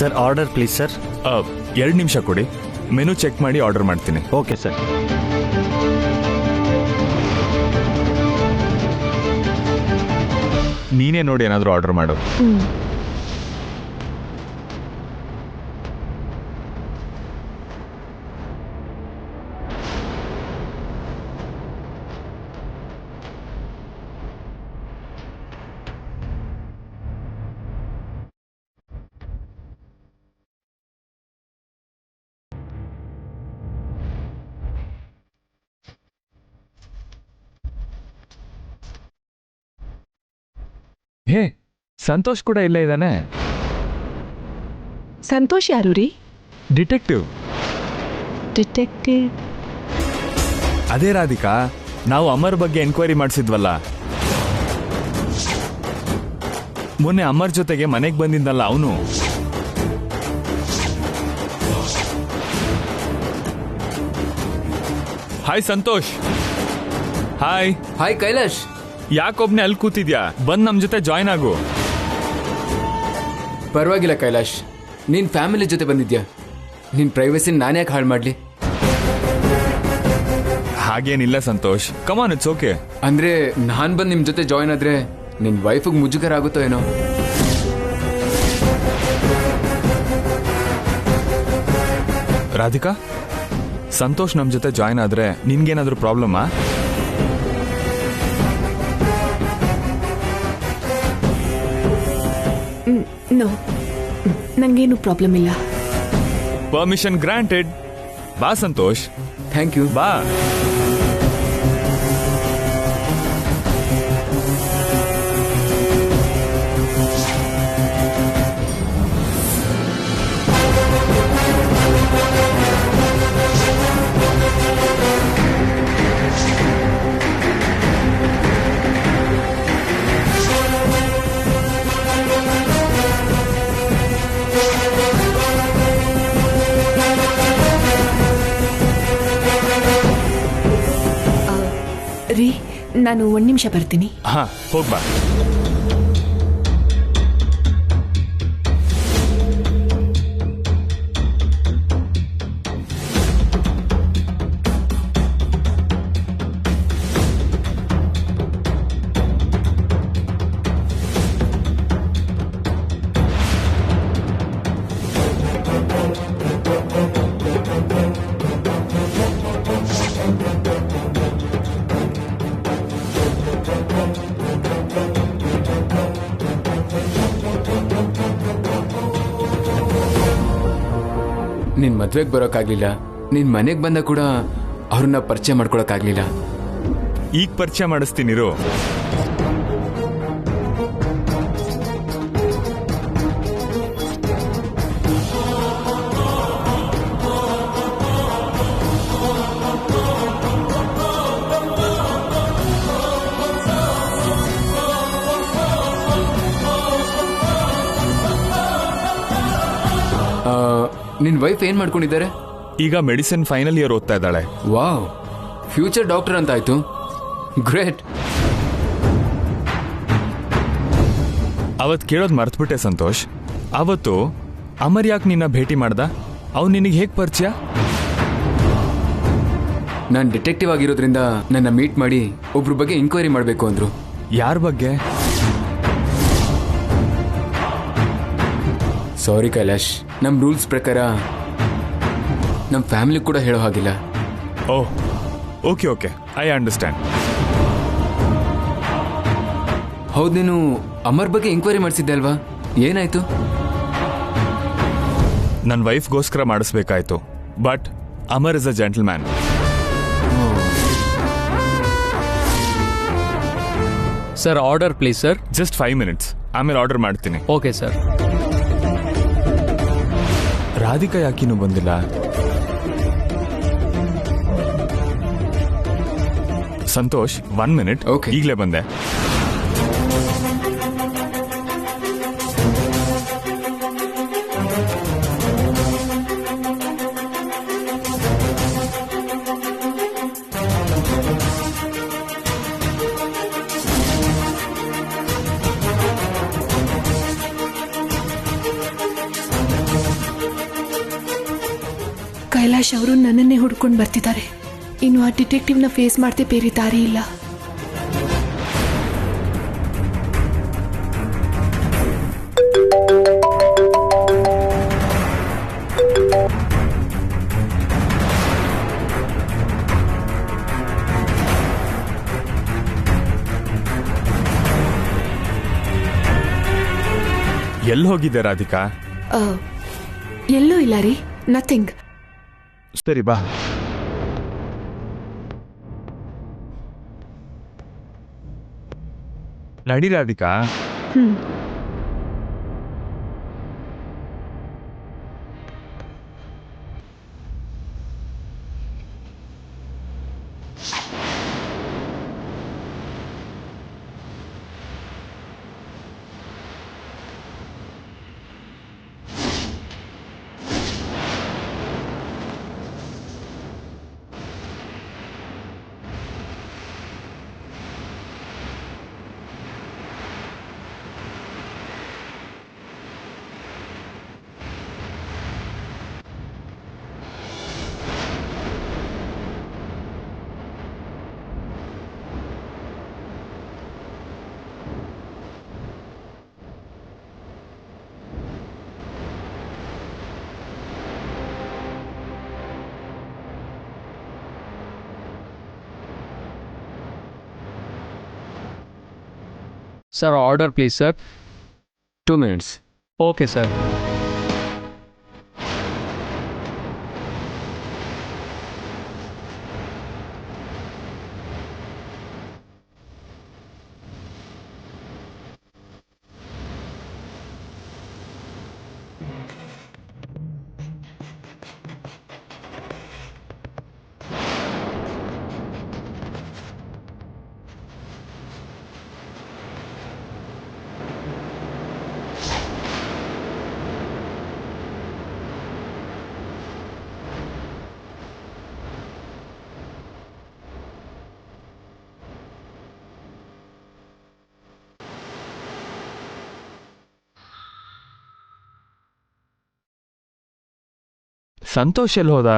Sir order please sir. 2 ನಿಮಿಷ ಕೊಡಿ, menu check ಮಾಡಿ ಆರ್ಡರ್ ಮಾಡ್ತೀನಿ. Okay sir. ನೀನೇ ನೋಡಿ ಏನಾದರೂ ಆರ್ಡರ್ ಮಾಡು. ಹೇ, ಸಂತೋಷ್ ಕೂಡ ಇಲ್ಲೇ ಇದ್ದಾನೆ. ಸಂತೋಷ್ ಯಾರು ರೀ? ಡಿಟೆಕ್ಟಿವ್. ಡಿಟೆಕ್ಟಿವ್? ಅದೇ ರಾಧಿಕಾ, ನಾವು ಅಮರ್ ಬಗ್ಗೆ ಎನ್ಕ್ವೈರಿ ಮಾಡಿಸಿದ್ವಲ್ಲ, ಮೊನ್ನೆ ಅಮರ್ ಜೊತೆಗೆ ಮನೆಗೆ ಬಂದಿದ್ದಲ್ಲ ಅವನು. Hi Santosh. Hi. Hi Kailash. ಯಾಕೊಬ್ನೇ ಅಲ್ಲಿ ಕೂತಿದ್ಯಾ? ಬಂದ್ ನಮ್ ಜೊತೆ ಜಾಯ್ನ್ ಆಗು. ಪರವಾಗಿಲ್ಲ ಕೈಲಾಶ್, ನೀನ್ ಫ್ಯಾಮಿಲಿ ಜೊತೆ ಬಂದಿದ್ಯಾ, ನಿನ್ ಪ್ರೈವಸಿ ನಾನು ಯಾಕೆ ಹಾಳು ಮಾಡ್ಲಿ? ಹಾಗೇನಿಲ್ಲ ಸಂತೋಷ್, ಕಮಾನ್, ಇಟ್ಸ್ ಓಕೆ. ಅಂದ್ರೆ ನಾನ್ ಬಂದ್ ನಿಮ್ ಜೊತೆ ಜಾಯ್ನ್ ಆದ್ರೆ ನಿನ್ ವೈಫಿಗೆ ಮುಜುಗರ ಆಗುತ್ತೋ ಏನೋ. ರಾಧಿಕಾ, ಸಂತೋಷ್ ನಮ್ ಜೊತೆ ಜಾಯ್ನ್ ಆದ್ರೆ ನಿನ್ಗೇನಾದ್ರೂ ಪ್ರಾಬ್ಲಮ್ಮಾ? ನೋ, ನಂಗೇನು ಪ್ರಾಬ್ಲಮ್ ಇಲ್ಲ. Permission granted. ಬಾ ಸಂತೋಷ್. Thank you. ಬಾ. ರೀ, ನಾನು 1 ನಿಮಿಷ ಬರ್ತೀನಿ. ಹಾ, ಹೋಗ್ಬಾ. ನಿನ್ ಮದ್ವೆಗೆ ಬರೋಕ್ಕಾಗ್ಲಿಲ್ಲ, ನಿನ್ ಮನೆಗೆ ಬಂದ ಕೂಡ ಅವ್ರನ್ನ ಪರಿಚಯ ಮಾಡ್ಕೊಳಕ್ಕಾಗ್ಲಿಲ್ಲ. ಈಗ ಪರಿಚಯ ಮಾಡಿಸ್ತೀನಿರು. ನಿನ್ ವೈಫ್ ಏನ್ ಮಾಡ್ಕೊಂಡಿದ್ದಾರೆ? ಈಗ ಮೆಡಿಸಿನ್ ಫೈನಲ್ ಇಯರ್ ಓದ್ತಾ ಇದ್ದಾಳೆ. ವಾವ್, ಫ್ಯೂಚರ್ ಡಾಕ್ಟರ್ ಅಂತ ಆಯ್ತು. ಗ್ರೇಟ್. ಅವತ್ ಕೇಳೋದ್ ಮರ್ತ್ಬಿಟ್ಟೆ ಸಂತೋಷ್. ಅವತ್ತು ಅಮರ್ ಯಾಕೆ ನಿನ್ನ ಭೇಟಿ ಮಾಡ್ದ? ಅವ್ನು ನಿನಗೆ ಹೇಗ್ ಪರಿಚಯ? ನಾನು ಡಿಟೆಕ್ಟಿವ್ ಆಗಿರೋದ್ರಿಂದ ನನ್ನ ಮೀಟ್ ಮಾಡಿ ಒಬ್ರ ಬಗ್ಗೆ ಎಂಕ್ವೈರಿ ಮಾಡಬೇಕು ಅಂದ್ರು. ಯಾರ ಬಗ್ಗೆ? ಸಾರಿ ಕೈಲಾಶ್, ನಮ್ ರೂಲ್ಸ್ ಪ್ರಕಾರ ನಮ್ ಫ್ಯಾಮಿಲಿ ಕೂಡ ಹೇಳೋ ಹಾಗಿಲ್ಲ. Oh, okay okay, I understand. ಹೌದು, ನೀನು ಅಮರ್ ಬಗ್ಗೆ ಎಂಕ್ವೈರಿ ಮಾಡಿಸಿದ್ದೆ ಅಲ್ವಾ, ಏನಾಯ್ತು? ನನ್ನ ವೈಫ್ಗೋಸ್ಕರ ಮಾಡಿಸ್ಬೇಕಾಯ್ತು, but Amar is a gentleman. Sir order please sir. Just 5 minutes, ಆಮೇಲೆ ಆರ್ಡರ್ ಮಾಡ್ತೀನಿ. Okay sir. ರಾಧಿಕಾ ಯಾಕಿನ್ನೂ ಬಂದಿಲ್ಲ? ಸಂತೋಷ್, 1 minute. Okay. ಈಗಲೇ ಬಂದೆ. ಕೈಲಾಶ್ ಅವರು ನನ್ನನ್ನೇ ಹುಡ್ಕೊಂಡು ಬರ್ತಿದ್ದಾರೆ. ಇನ್ನು ಆ ಡಿಟೆಕ್ಟಿವ್ನ ಫೇಸ್ ಮಾಡದೆ ಬೇರೆ ದಾರಿ ಇಲ್ಲ. ಎಲ್ಲಿ ಹೋಗಿದ್ದೆ ರಾಧಿಕಾ? ಎಲ್ಲೂ ಇಲ್ಲ ರೀ, ನಥಿಂಗ್. ಸರಿ ಬಾ. ನಡಿ Radhika. Sir, order please, sir. 2 minutes. Okay, sir. Santosh ಎಲ್ಲಿ ಹೋದ?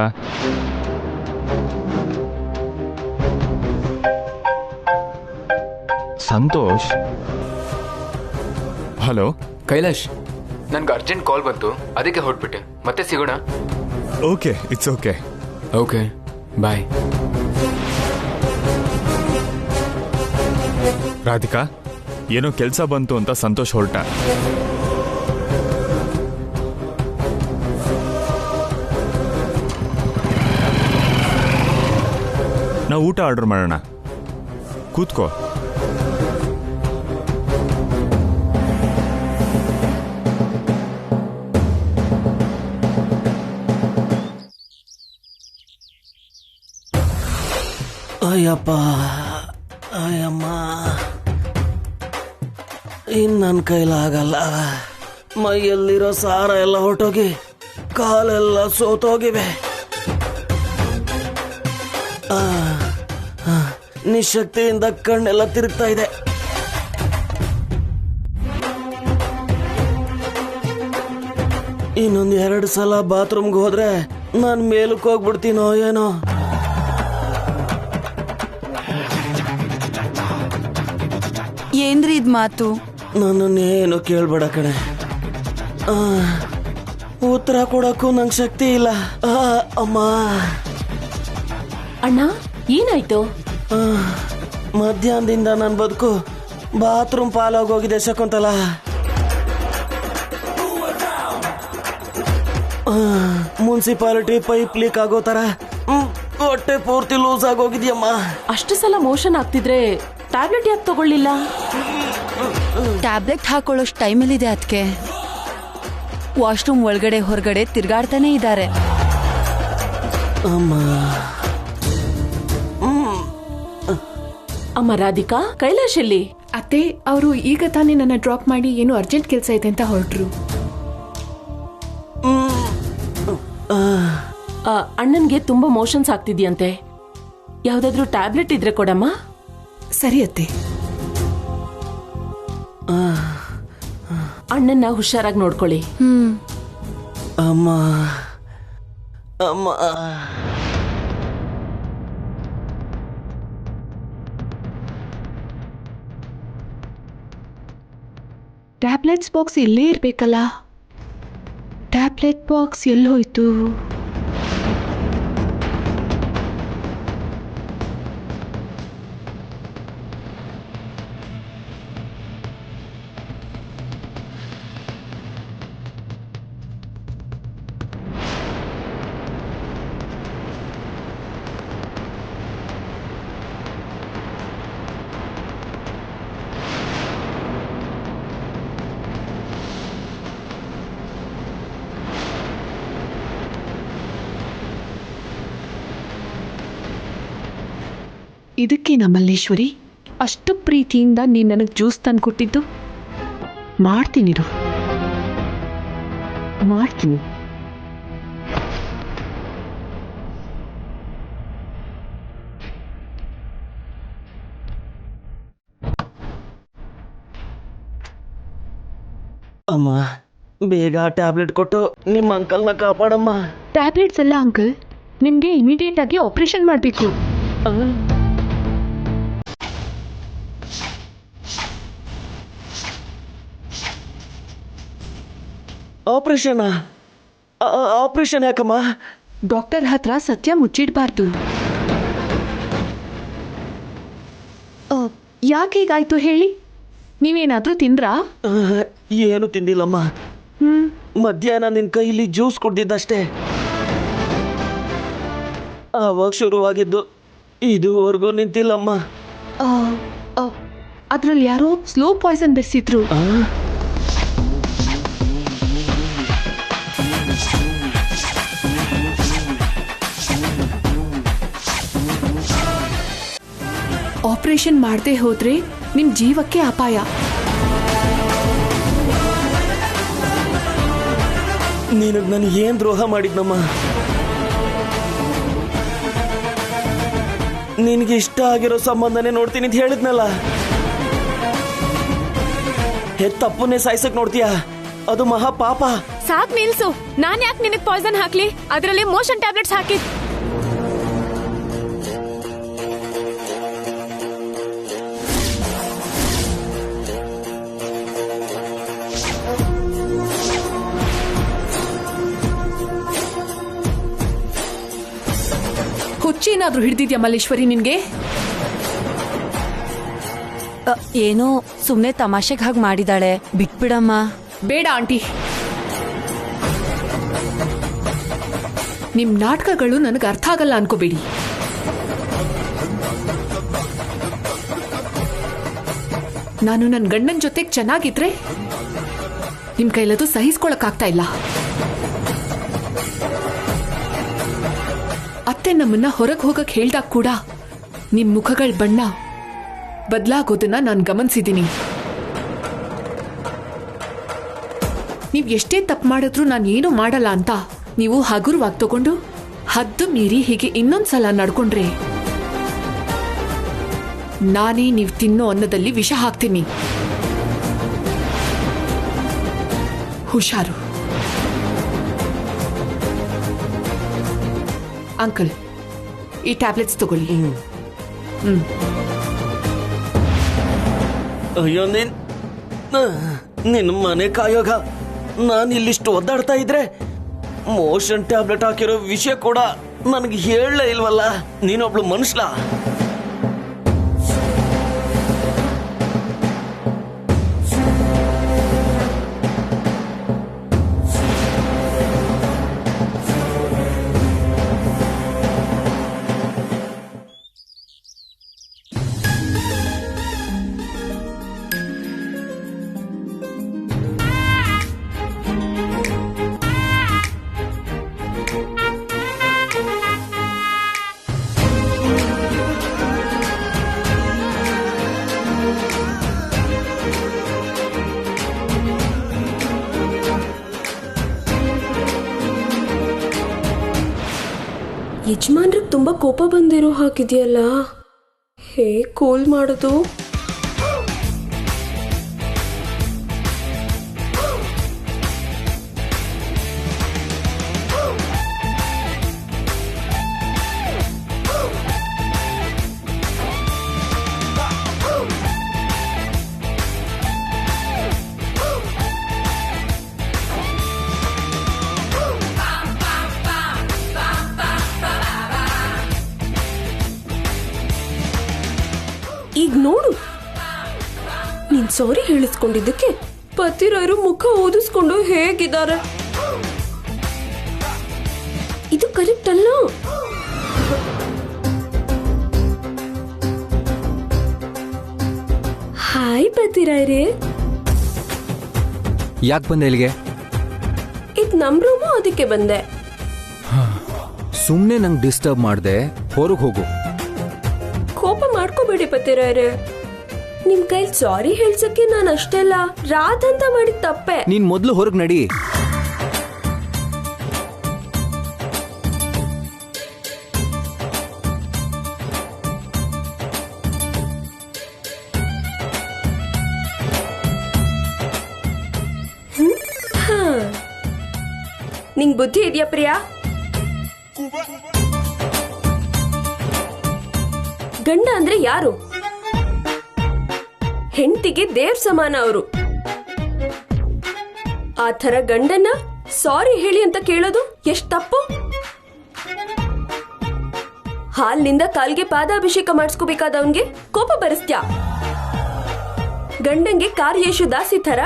ಸಂತೋಷ್? ಹಲೋ ಕೈಲಾಶ್, ನನ್ಗೆ ಅರ್ಜೆಂಟ್ ಕಾಲ್ ಬಂತು, ಅದಕ್ಕೆ ಹೊರಟ್ಬಿಟ್ಟೆ. ಮತ್ತೆ ಸಿಗೋಣ. Okay, it's okay. ಓಕೆ, ಬಾಯ್. ರಾಧಿಕಾ, ಏನೋ ಕೆಲಸ ಬಂತು ಅಂತ ಸಂತೋಷ್ ಹೊರಟ. ನಾವು ಊಟ ಆರ್ಡರ್ ಮಾಡೋಣ, ಕೂತ್ಕೋ. ಅಯ್ಯಪ್ಪ, ಅಯ್ಯಮ್ಮ, ಇನ್ನು ನನ್ನ ಕೈಲಾಗಲ್ಲ. ಮೈಯಲ್ಲಿರೋ ಸಾರ ಎಲ್ಲ ಹೊರಟೋಗಿ ಕಾಲೆಲ್ಲ ಸೋತೋಗಿವೆ. ನಿಶಕ್ತಿಯಿಂದ ಕಣ್ಣೆಲ್ಲ ತಿರುಗ್ತಾ ಇದೆ. ಇನ್ನೊಂದು 2 ಸಲ ಬಾತ್ರೂಮ್ಗೆ ಹೋದ್ರೆ ನಾನು ಮೇಲಕ್ಕೆ ಹೋಗ್ಬಿಡ್ತೀನೋ ಏನೋ. ಏನ್ರಿ ಇದ್ ಮಾತು? ನನ್ನನ್ನೇನು ಕೇಳ್ಬೇಡ ಕಣೆ. ಉತ್ತರ ಕೊಡಕ್ಕೂ ನಂಗೆ ಶಕ್ತಿ ಇಲ್ಲ. ಅಮ್ಮ, ಅಣ್ಣ ಏನಾಯ್ತು? ಮಧ್ಯಾಹ್ನದಿಂದ ನನ್ನ ಬದುಕು ಬಾತ್ರೂಮ್ ಪಾಲಾಗೋಗಿದೆ ಶಕುಂತಲ. ಮುನ್ಸಿಪಾಲಿಟಿ ಪೈಪ್ ಲೀಕ್ ಆಗೋ ತರ ಹೊಟ್ಟೆ ಪೂರ್ತಿ ಲೂಸ್ ಆಗೋಗಿದ್ಯಮ್ಮ. ಅಷ್ಟು ಸಲ ಮೋಷನ್ ಆಗ್ತಿದ್ರೆ ಟ್ಯಾಬ್ಲೆಟ್ ಯಾಕೆ ತಗೊಳ್ಳಿಲ್ಲ? ಟ್ಯಾಬ್ಲೆಟ್ ಹಾಕೊಳ್ಳೋಷ್ಟು ಟೈಮಲ್ಲಿದೆ ಅದಕ್ಕೆ. ವಾಶ್ರೂಮ್ ಒಳಗಡೆ ಹೊರಗಡೆ ತಿರ್ಗಾಡ್ತಾನೆ ಇದ್ದಾರೆ. ಅಮ್ಮ, ಅಮ್ಮ ರಾಧಿಕಾ, ಕೈಲಾಶ್ ಎಲ್ಲಿ? ಅತ್ತೆ, ಅವರು ಈಗ ತಾನೇ ನನ್ನ ಡ್ರಾಪ್ ಮಾಡಿ ಏನೋ ಅರ್ಜೆಂಟ್ ಕೆಲಸ ಇದೆ ಅಂತ ಹೊರಟ್ರು. ಅಣ್ಣನ್ಗೆ ತುಂಬಾ ಮೋಷನ್ಸ್ ಆಗ್ತಿದ್ಯಂತೆ. ಯಾವ್ದಾದ್ರು ಟ್ಯಾಬ್ಲೆಟ್ ಇದ್ರೆ ಕೊಡಮ್ಮ. ಸರಿ ಅತ್ತೆ. ಅಣ್ಣನ್ನ ಹುಷಾರಾಗಿ ನೋಡ್ಕೊಳ್ಳಿ. ಅಮ್ಮ, ಅಮ್ಮ. ಟ್ಯಾಬ್ಲೆಟ್ಸ್ ಬಾಕ್ಸ್ ಇಲ್ಲೇ ಇರಬೇಕಲ್ಲ. ಟ್ಯಾಬ್ಲೆಟ್ ಬಾಕ್ಸ್ ಎಲ್ಲಿ ಹೋಯ್ತು? ಇದಕ್ಕೆ ಮಲ್ಲೇಶ್ವರಿ ಅಷ್ಟು ಪ್ರೀತಿಯಿಂದ ನೀನು ನನಗೆ ಜ್ಯೂಸ್ ತಂದು ಕೊಟ್ಟಿದ್ದು. ಮಾಡ್ತೀನಿರು, ಮಾಡ್ತೀನಿ. ಅಮ್ಮ, ಬೇಗ ಟ್ಯಾಬ್ಲೆಟ್ ಕೊಟ್ಟು ನಿಮ್ಮ ಅಂಕಲ್ನ ಕಾಪಾಡಮ್ಮ. ಟ್ಯಾಬ್ಲೆಟ್ಸ್ ಅಲ್ಲ ಅಂಕಲ್, ನಿಮಗೆ ಇಮಿಡಿಯೇಟ್ ಆಗಿ ಆಪರೇಷನ್ ಮಾಡಬೇಕು. ಆಪರೇಷನ್? ಆಪರೇಷನ್ ಯಾಕಮ್ಮ? ಡಾಕ್ಟರ್ ಹತ್ರ ಸತ್ಯ ಮುಚ್ಚಿಡಬಾರ್ದು. ಯಾಕೆ ಹೀಗಾಯ್ತು ಹೇಳಿ? ನೀವೇನಾದರೂ ತಿಂದ್ರಾ? ಏನು ತಿಂದಿಲ್ಲಮ್ಮ. ಮಧ್ಯಾಹ್ನ ನಿನ್ನ ಕೈಲಿ ಜ್ಯೂಸ್ ಕುಡ್ದಿದ್ದಷ್ಟೇ. ಆವಾಗ ಶುರುವಾಗಿದ್ದು, ಇದುವರೆಗೂ ನಿಂತಿಲ್ಲಮ್ಮ. ಅದ್ರಲ್ಲಿ ಯಾರೋ ಸ್ಲೋ ಪಾಯ್ಸನ್ ಬೆರೆಸಿದ್ರು. ಆಪರೇಷನ್ ಮಾಡದೆ ಹೋದ್ರೆ ನಿಮ್ ಜೀವಕ್ಕೆ ಅಪಾಯ. ನಿನಗೆ ನಾನು ಏನ್ ದ್ರೋಹ ಮಾಡಿದ್ನಮ್ಮ? ನಿನಗೆ ಇಷ್ಟ ಆಗಿರೋ ಸಂಬಂಧನೇ ನೋಡ್ತೀನಿ ಅಂತ ಹೇಳಿದ್ನಲ್ಲ. ತಪ್ಪನ್ನೇ ಸಾಯ್ಸಕ್ ನೋಡ್ತೀಯಾ? ಅದು ಮಹಾ ಪಾಪ. ಸಾಕ್ ನಿಲ್ಸು. ನಾನ್ ಯಾಕೆ ನಿನಗ್ ಪಾಯ್ಸನ್ ಹಾಕ್ಲಿ? ಅದರಲ್ಲಿ ಮೋಷನ್ ಟ್ಯಾಬ್ಲೆಟ್ಸ್ ಹಾಕಿ. ಹುಚ್ಚೇನಾದ್ರೂ ಹಿಡ್ದಿದ್ಯಾ ಮಲ್ಲೇಶ್ವರಿ ನಿನ್ಗೆ? ಏನೋ ಸುಮ್ನೆ ತಮಾಷೆಗೆ ಹಾಗೆ ಮಾಡಿದಾಳೆ, ಬಿಟ್ಬಿಡಮ್ಮ. ಬೇಡ ಆಂಟಿ, ನಿಮ್ ನಾಟಕಗಳು ನನಗೆ ಅರ್ಥ ಆಗಲ್ಲ ಅನ್ಕೋಬೇಡಿ. ನಾನು ನನ್ನ ಗಂಡನ ಜೊತೆಗೆ ಚೆನ್ನಾಗಿದ್ರೆ ನಿಮ್ ಕೈಲದು ಸಹಿಸ್ಕೊಳಕ್ಕಾಗ್ತಾ ಇಲ್ಲ. ಅತ್ತೆ ನಮ್ಮನ್ನ ಹೊರಗೆ ಹೋಗಕ್ ಹೇಳ್ದಾಗ ಕೂಡ ನಿಮ್ ಮುಖಗಳ ಬಣ್ಣ ಬದಲಾಗೋದನ್ನ ನಾನು ಗಮನಿಸಿದ್ದೀನಿ. ನೀವ್ ಎಷ್ಟೇ ತಪ್ಪು ಮಾಡಿದ್ರು ನಾನು ಏನು ಮಾಡಲ್ಲ ಅಂತ ನೀವು ಹಗುರವಾಗಿ ತಗೊಂಡು ಹದ್ದು ಮೀರಿ ಹೀಗೆ ಇನ್ನೊಂದ್ಸಲ ನಡ್ಕೊಂಡ್ರೆ ನಾನೇ ನೀವು ತಿನ್ನೋ ಅನ್ನದಲ್ಲಿ ವಿಷ ಹಾಕ್ತೀನಿ. ಹುಷಾರು. ಅಂಕಲ್, ಈ ಟ್ಯಾಬ್ಲೆಟ್ಸ್ ತಗೊಳ್ಳಿ. ಅಯ್ಯೋ, ನಿನ್ನ ಮನೆ ಕಾಯೋಗ ನಾನು ಇಲ್ಲಿಷ್ಟು ಒದ್ದಾಡ್ತಾ ಇದ್ರೆ ಮೋಷನ್ ಟ್ಯಾಬ್ಲೆಟ್ ಹಾಕಿರೋ ವಿಷಯ ಕೂಡ ನನಗೆ ಹೇಳಲೇ ಇಲ್ವಲ್ಲ. ನೀನೊಬ್ಳು ಮನುಷ್ಯಲ. ಯಜಮಾನ್ರಿಗೆ ತುಂಬಾ ಕೋಪ ಬಂದಿರೋ ಹಾಕಿದೆಯಲ್ಲ, ಹೇಗೆ ಕೂಲ್ ಮಾಡೋದು? ಸಾರಿ ಹೇಳಿಸ್ಕೊಂಡಿದ್ದಕ್ಕೆ ಪತಿರಾಯರು ಮುಖ ಓದಿಸ್ಕೊಂಡು ಹೇಗಿದ್ದಾರೆ? ಇದು ಕರೆಕ್ಟ್ ಅಲ್ಲ. ಹಾಯ್ ಪತಿರಾಯರೇ. ಯಾಕೆ ಬಂದೆ ಇಲ್ಲಿಗೆ? ಇದು ನಮ್ ರೂಮು, ಅದಕ್ಕೆ ಬಂದೆ. ಸುಮ್ಮನೆ ನಂಗೆ ಡಿಸ್ಟರ್ಬ್ ಮಾಡ್ದೆ, ಹೊರಗೆ ಹೋಗು. ಕೋಪ ಮಾಡ್ಕೋಬೇಡಿ ಪತಿರಾಯರೇ. ನಿಮ್ ಕೈಲಿ ಸಾರಿ ಹೇಳ್ಸಕ್ಕೆ ನಾನು ಅಷ್ಟೆಲ್ಲ ರಾತ್ ಮಾಡಿದ ತಪ್ಪೆ. ನೀನ್ ಮೊದಲು ಹೊರಗೆ ನಡಿ. ನಿಂಗ್ ಬುದ್ಧಿ ಇದೆಯಾ ಪ್ರಿಯಾ? ಗಂಡ ಅಂದ್ರೆ ಯಾರು? ಹೆಂಡತಿಗೆ ದೇವ್ರ ಸಮಾನ ಅವರು. ಆ ಥರ ಗಂಡನ್ನ ಸಾರಿ ಹೇಳಿ ಅಂತ ಕೇಳೋದು ಎಷ್ಟ್ ತಪ್ಪು. ಹಾಲ್ನಿಂದ ಕಾಲ್ಗೆ ಪಾದಾಭಿಷೇಕ ಮಾಡಿಸ್ಕೋಬೇಕಾದವನ್ಗೆ ಕೋಪ ಬರಿಸ್ತ್ಯಾ? ಗಂಡಂಗೆ ಕಾರ್ಯೇಶು ದಾಸಿ ಥರ,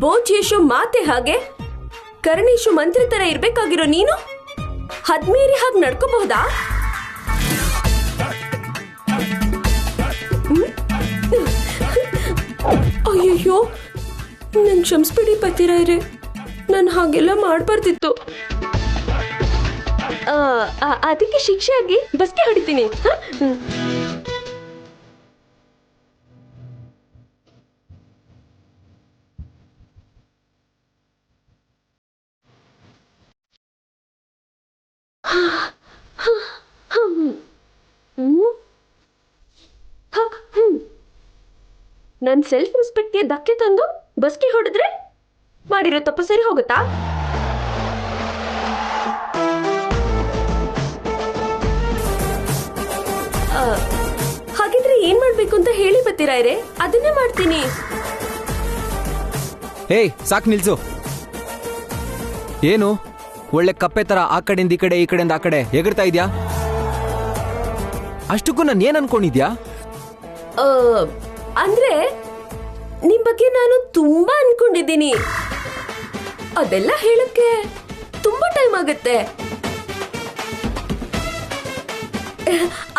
ಬೋಚೇಶು ಮಾತೆ ಹಾಗೆ, ಕರ್ಣೇಶು ಮಂತ್ರಿ ತರ ಇರ್ಬೇಕಾಗಿರೋ ನೀನು ಹದ್ಮೇರಿ ಹಾಗೆ ನಡ್ಕೋಬಹುದಾ? ಅಯ್ಯಯ್ಯೋ, ನನ್ ಕ್ಷಮಿಸ್ಬಿಡಿ ಪತಿರಾಯರೇ, ನಾನು ಹಾಗೆಲ್ಲ ಮಾಡ್ಬಾರ್ದಿತ್ತು. ಅದಕ್ಕೆ ಶಿಕ್ಷೆಯಾಗಿ ಬಸ್ಗೆ ಹೊಡಿತೀನಿ. ನನ್ ಸೆಲ್ಫ್ ರೆಸ್ಪೆಕ್ಟ್ಗೆ ಧಕ್ಕೆ ತಂದು ಬಸ್ಗೆ ಹೊಡೆದ್ರೆ ಮಾಡಿರೋ ತಪ್ಪು ಸರಿ ಹೋಗುತ್ತಾ? ಹಾಗಿದ್ರೆ ಏನ್ ಮಾಡ್ಬೇಕು ಅಂತ ಹೇಳಿ ಬತ್ತೀರಾಯ್ರೆ, ಅದನ್ನೇ ಮಾಡ್ತೀನಿ. ಏಯ್, ಸಾಕ್ ನಿಲ್ಸು. ಏನು ಒಳ್ಳೆ ಕಪ್ಪೆ ತರ ಆ ಕಡೆಯಿಂದ ಈ ಕಡೆ, ಈ ಕಡೆಯಿಂದ ಆ ಕಡೆ ಎಗರ್ತಾ ಇದ್ಯಾ? ಅಷ್ಟಕ್ಕೂ ನಾನು ಏನ್ ಅನ್ಕೊಂಡಿದ್ಯಾ? ಅಂದ್ರೆ ನಿಮ್ ಬಗ್ಗೆ ನಾನು ತುಂಬಾ ಅನ್ಕೊಂಡಿದ್ದೀನಿ. ಅದೆಲ್ಲ ಹೇಳಕ್ಕೆ ತುಂಬಾ ಟೈಮ್ ಆಗುತ್ತೆ.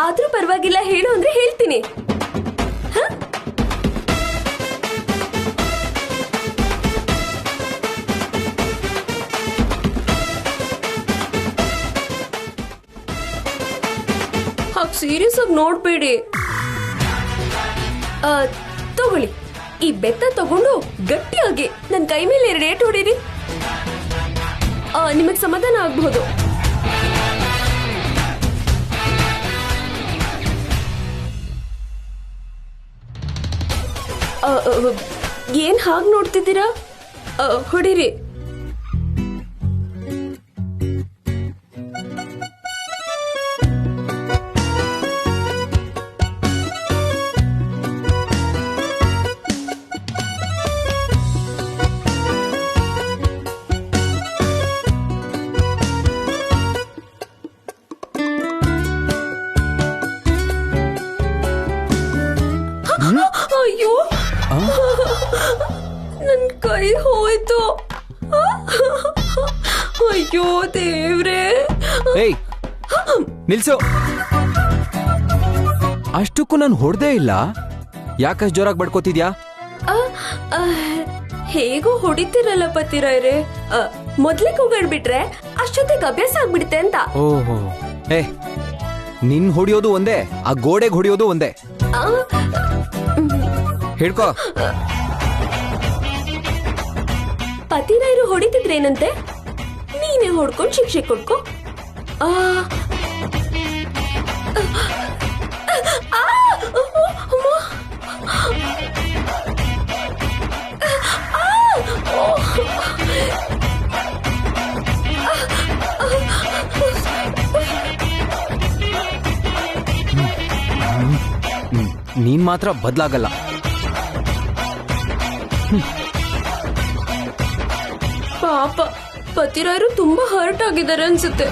ಆದ್ರೂ ಪರವಾಗಿಲ್ಲ, ಹೇಳು ಅಂದ್ರೆ ಹೇಳ್ತೀನಿ. ಹಾಗೆ ಸೀರಿಯಸ್ ಆಗಿ ನೋಡ್ಬೇಡಿ. ತಗೊಳ್ಳಿ, ಈ ಬೆತ್ತ ತಗೊಂಡು ಗಟ್ಟಿಯಾಗಿ ನನ್ನ ಕೈ ಮೇಲೆ 2 ಏಟು ಹೊಡೀರಿ. ನಿಮಗ್ ಸಮಾಧಾನ ಆಗ್ಬಹುದು. ಏನ್ ಹಾಗೆ ನೋಡ್ತಿದ್ದೀರಾ? ಹೊಡೀರಿ. ಅಯ್ಯೋ, ನನ್ ಕೈ ಹೋಯ್ತು. ಅಯ್ಯೋ ದೇವ್ರೇ. ಏಯ್, ನಿಲ್ಸು. ಅಷ್ಟಕ್ಕೂ ನಾನು ಹೊಡೆದೇ ಇಲ್ಲ. ಯಾಕಷ್ಟು ಜೋರಾಗಿ ಬಡ್ಕೋತಿದ್ಯಾ? ಹೇಗೋ ಹೊಡಿತಿರಲ್ಲ ಪತಿರಾಯ್ರೆ. ಮೊದ್ಲೇ ಕೂಗಾಡ್ಬಿಟ್ರೆ ಅಷ್ಟೊತ್ತಿಗೆ ಅಭ್ಯಾಸ ಆಗ್ಬಿಡುತ್ತೆ ಅಂತ. ಓಹೋ, ಏ, ನಿನ್ ಹೊಡಿಯೋದು ಒಂದೇ, ಆ ಗೋಡೆಗೆ ಹೊಡಿಯೋದು ಒಂದೇ. ಹಿಡ್ಕೋ. ಪತಿರಾಯರು ಹೊಡಿತಿದ್ರೇನಂತೆ, ನೀನೇ ಹೊಡ್ಕೊಂಡು ಶಿಕ್ಷೆ ಕೊಡ್ಕೋ. ನೀನ್ ಮಾತ್ರ ಬದಲಾಗಲ್ಲ. ಪಾಪ, ಪತಿರಾಯರು ತುಂಬಾ ಹರ್ಟ್ ಆಗಿದ್ದಾರೆ ಅನ್ಸುತ್ತೆ.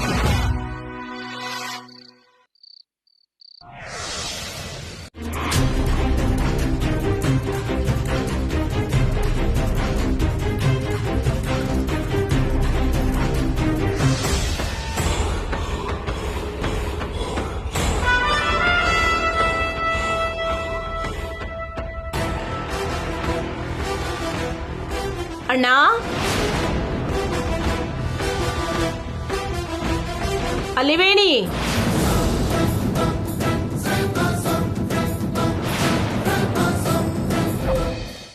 ಅಣ್ಣ ಅಲ್ಲಿ ವೇಣಿ